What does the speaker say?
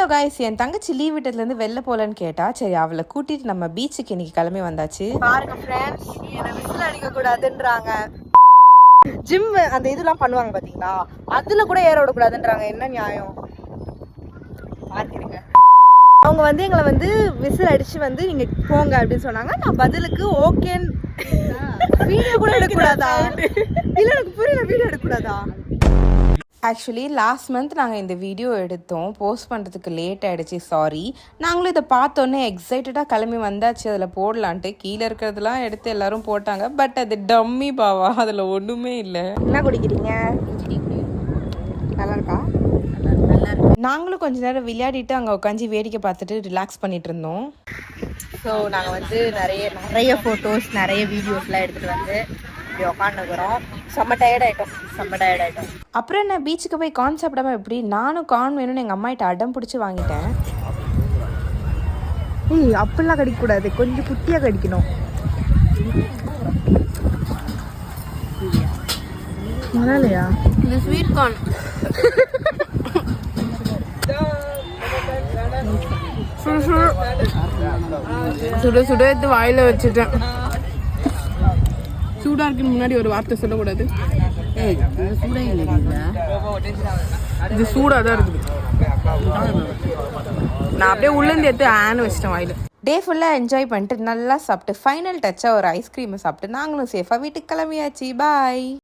Hello guys, என் தங்கச்சி leave விட்டதுலேருந்து வெளில போகலன்னு கேட்டா, சரி அவளை கூட்டிட்டு நம்ம பீச்சுக்கு இன்னைக்கு கிளம்பி வந்தாச்சு. பாருங்க ஃப்ரெண்ட்ஸ், என்னை விசில் அடிக்க கூடாதுன்றாங்க. ஜிம் அந்த இதெல்லாம் பண்ணுவாங்க பாத்தீங்களா, அதுல கூட ஏற விடக்கூடாதுன்றாங்க. என்ன நியாயம் பார்த்துருங்க. அவங்க வந்து எங்களை வந்து விசில் அடிச்சு வந்து நீங்க போங்க அப்படின்னு சொன்னாங்க. நான் பதிலுக்கு ஓகேன்னு. வீடியோ கூட எடுக்கக்கூடாதா? இல்ல எனக்கு புரியல, வீடியோ எடுக்கக்கூடாதா? ஆக்சுவலி லாஸ்ட் மந்த் நாங்கள் இந்த வீடியோ எடுத்தோம், போஸ்ட் பண்ணுறதுக்கு லேட் ஆகிடுச்சு, சாரி. நாங்களும் இதை பார்த்தோன்னே எக்ஸைட்டடாக கிளம்பி வந்தாச்சு அதில் போடலான்ட்டு. கீழே இருக்கிறதுலாம் எடுத்து எல்லோரும் போட்டாங்க. பட் அது டம்மி பாவா, அதில் ஒன்றுமே இல்லை. என்ன குடிக்கிறீங்க? நல்லா இருக்கா? நாங்களும் கொஞ்ச நேரம் விளையாடிட்டு அங்கே உட்காந்து வேடிக்கை பார்த்துட்டு ரிலாக்ஸ் பண்ணிட்டு இருந்தோம். ஸோ நாங்கள் வந்து நிறைய ஃபோட்டோஸ் நிறைய வீடியோஸ்லாம் எடுத்துகிட்டு வந்து இப்படி உட்காந்துக்கிறோம். செம்ம டயர்ட் ஆகிட்டோம். அப்புறம் என்ன, பீச்சுக்கு போய் கார்ன் சாப்பிடாம எப்படி? நானும் கார்ன் வேணும்னு எங்கள் அம்மாகிட்ட அடம் பிடிச்சி வாங்கிட்டேன். அப்படிலாம் கடிக்கக்கூடாது, கொஞ்சம் குட்டியாக கடிக்கணும். நல்லா இல்லையா? இது ஸ்வீட் கார்ன். சுட சுட எடுத்து வாயில வச்சுட்டேன். சூடா இருக்குன்னு முன்னாடி ஒரு வார்த்தை சொல்லக்கூடாது. இது சூடா தான் இருக்குது. நான் அப்படியே உள்ளேந்து எடுத்து ஆன்னு வச்சிட்டேன் வாயில. டே ஃபுல்லாக என்ஜாய் பண்ணிட்டு நல்லா சாப்பிட்டு ஃபைனல் டச்சாக ஒரு ஐஸ்கிரீமை சாப்பிட்டு நாங்களும் சேஃபாக வீட்டுக்கு கிளம்பியாச்சு. பாய்.